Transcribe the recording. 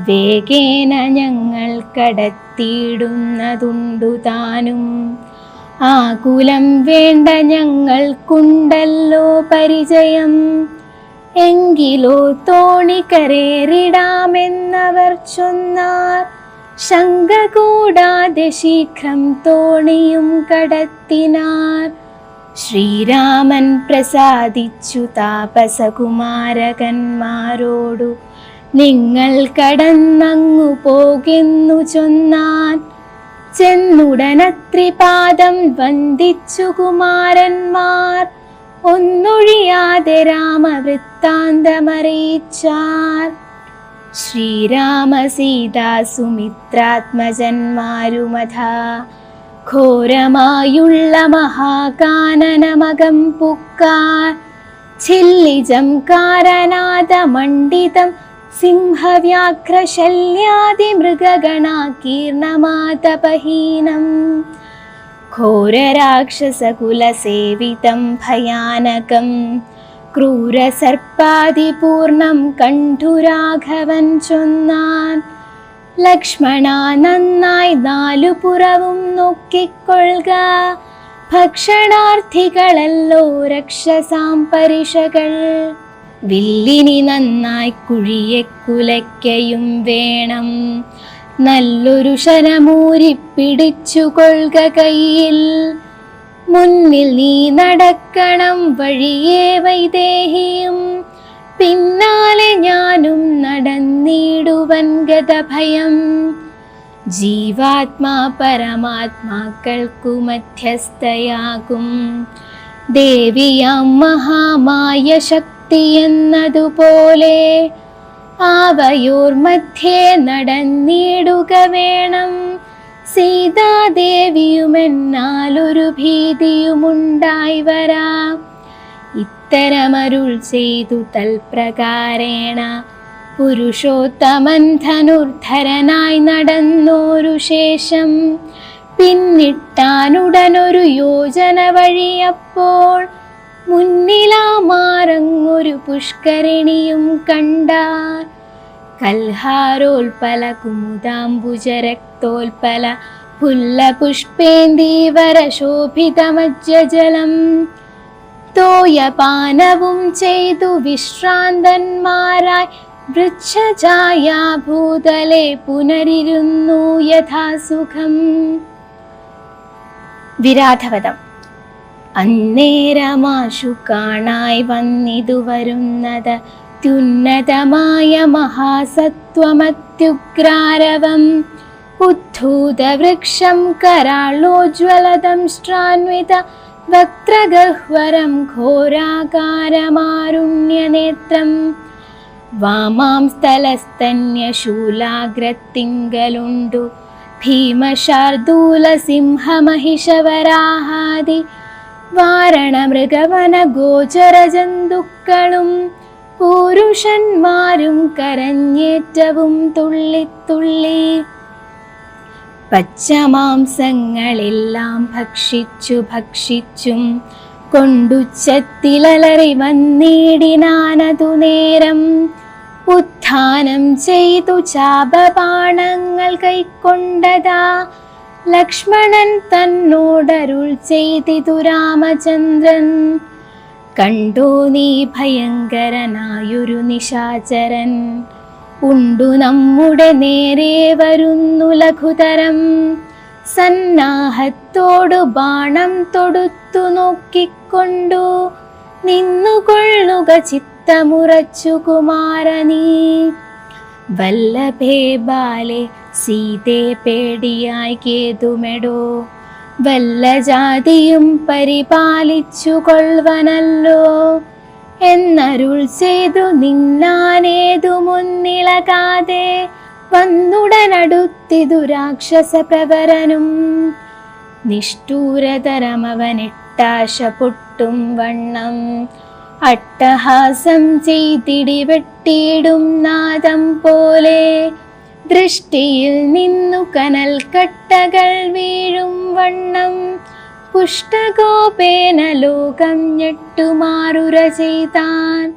വേഗേന ഞങ്ങൾ കടത്തിയിടുന്നതുണ്ടു താനും. ആകുലം വേണ്ട ഞങ്ങൾക്കുണ്ടല്ലോ പരിചയം. എങ്കിലോ തോണി കരേറിടാമെന്നവർ ചൊന്നാർ. ശങ്ക കൂടാതെ ശീഘ്രം തോണിയും കടത്തിനാർ. ശ്രീരാമൻ പ്രസാദിച്ചു താപസകുമാരകന്മാരോടു നിങ്ങൾ കടന്നങ്ങു പോകെന്നു ചൊന്നാൻ. ചെന്നുടനത്രിപാദം വന്ദിച്ചു കുമാരന്മാർ. ഒന്നൊഴിയാതെ രാമവൃത്താന്തമറിയിച്ചാർ. ശ്രീരാമ സീതാ സുമിത്രാത്മജന്മാരുമഥാ ഘോരമായുള്ള മഹാകാനനമകം പുക്കാർ. ഛില്ലിജം കാരനാദമണ്ഡിതം സിംഹവ്യാഘ്രശല്യാദിമൃഗഗണാകീർണമാതപഹീനം. ഘോരരാക്ഷസകുലസേവിതം ഭയാനകം ക്രൂരസർപ്പാദിപൂർണം കണ്ടു രാഘവൻ ചൊന്നാൻ. ലക്ഷ്മണ നന്നായി നാലുപുറവും നോക്കിക്കൊള്ളുക. ഭക്ഷണാർത്ഥികളല്ലോ രക്ഷസാം പരിഷകൾ. വില്ലിനി നന്നായി കുഴിയെ കുലയ്ക്കയും വേണം. നല്ലൊരു ശരമൂരിപ്പിടിച്ചു കൊള്ളുക കയ്യിൽ. മുന്നിൽ നീ നടക്കണം വഴിയേ വൈദേഹിയും. പിന്നാലെ ഞാനും നടന്നിടുവൻ ഗതഭയം. ജീവാത്മാ പരമാത്മാക്കൾക്കു മധ്യസ്ഥയാകും ദേവിയാം മഹാമായ ശക്തി എന്നതുപോലെ. ആവയോർ മധ്യേ നടന്നിടുക വേണം. സീതാദേവിയുമെന്നാലൊരു ഭീതിയുമുണ്ടായി വരാം. ഇത്തരമരുൾ ചെയ്തു തൽപ്രകാരേണ പുരുഷോത്തമൻ ധനുർധരനായി നടന്നോരു ശേഷം. പിന്നിട്ടാനുടനൊരു യോജന വഴിയപ്പോൾ മുന്നിലാമാറങ്ങൊരു പുഷ്കരിണിയും കണ്ടാർ. കൽഹാരോൽപല കുമുദാംബുജരക്തോൽപല പുല്ലപുഷ്പേന്ദീവര ശോഭിതമജ്ജലം. തോയപാനവും ചെയ്തു വിശ്രാന്തന്മാരായി വൃക്ഷഛായാഭൂതലെ പുനരിരുന്നു യഥാസുഖം. വിരാധവധം. അന്നേരമാശു കാണായി വന്നിതു വരുന്നത് അത്യുന്നതമായ മഹാസത്വമത്യുഗ്രാരവം. ഉദ്ധൂതവൃക്ഷം കരാളോജ്വലദംഷ്ട്രാന്വിത വക്ത്രഗഹ്വരം ഘോരാകാരമാരുണ്യനേത്രം. വാമാം സ്ഥലസ്തന്യശൂലാഗ്രത്തിങ്കലുണ്ടു ഭീമശാർദൂല സിംഹമഹിഷവരാഹാദി വാരണമൃഗവന ഗോചര ജന്തുക്കളും. പുരുഷന്മാരും കരഞ്ഞേറ്റവും തുള്ളിത്തുള്ളി. പച്ചമാംസങ്ങളെല്ലാം ഭക്ഷിച്ചു ഭക്ഷിച്ചും കൊണ്ടുച്ചത്തിലലറി വന്നിടിനാനതു നേരം. ഉത്ഥാനം ചെയ്തു ചാപബാണങ്ങൾ കൈക്കൊണ്ടതാ ലക്ഷ്മണൻ തന്നോടരുൾ ചെയ്തിതു രാമചന്ദ്രൻ. കണ്ടോ നീ ഭയങ്കരനായൊരു നിശാചരൻ. ഉണ്ടു നമ്മുടെ നേരെ വരുന്നു ലഘുതരം. സന്നാഹത്തോടു ബാണം തൊടുത്തു നോക്കിക്കൊണ്ടു നിന്നുകൊള്ളുക ചിത്തമുറച്ചു കുമാരനീ. വല്ലഭേ ബാലെ സീതേ പേടിയായി കേതുമെടോ. വല്ല ജാതിയും പരിപാലിച്ചു കൊള്ളുവനല്ലോ എന്നരുൾ ചെയ്തു നിന്നാനേതു മുന്നിളകാതെ വന്നുടനടുത്തിതു രാക്ഷസ പ്രവരനും. നിഷ്ഠൂരതരമവനിട്ടാശ പൊട്ടും വണ്ണം അട്ടഹാസം ചെയ്തിടി വെട്ടിയിടും നാദം പോലെ. ദൃഷ്ടിയിൽ നിന്നു കനൽ കട്ടകൾ വീഴും വണ്ണം പുഷ്ടഗോപേന ലോകം ഞെട്ടുമാറുര ചെയ്താൻ.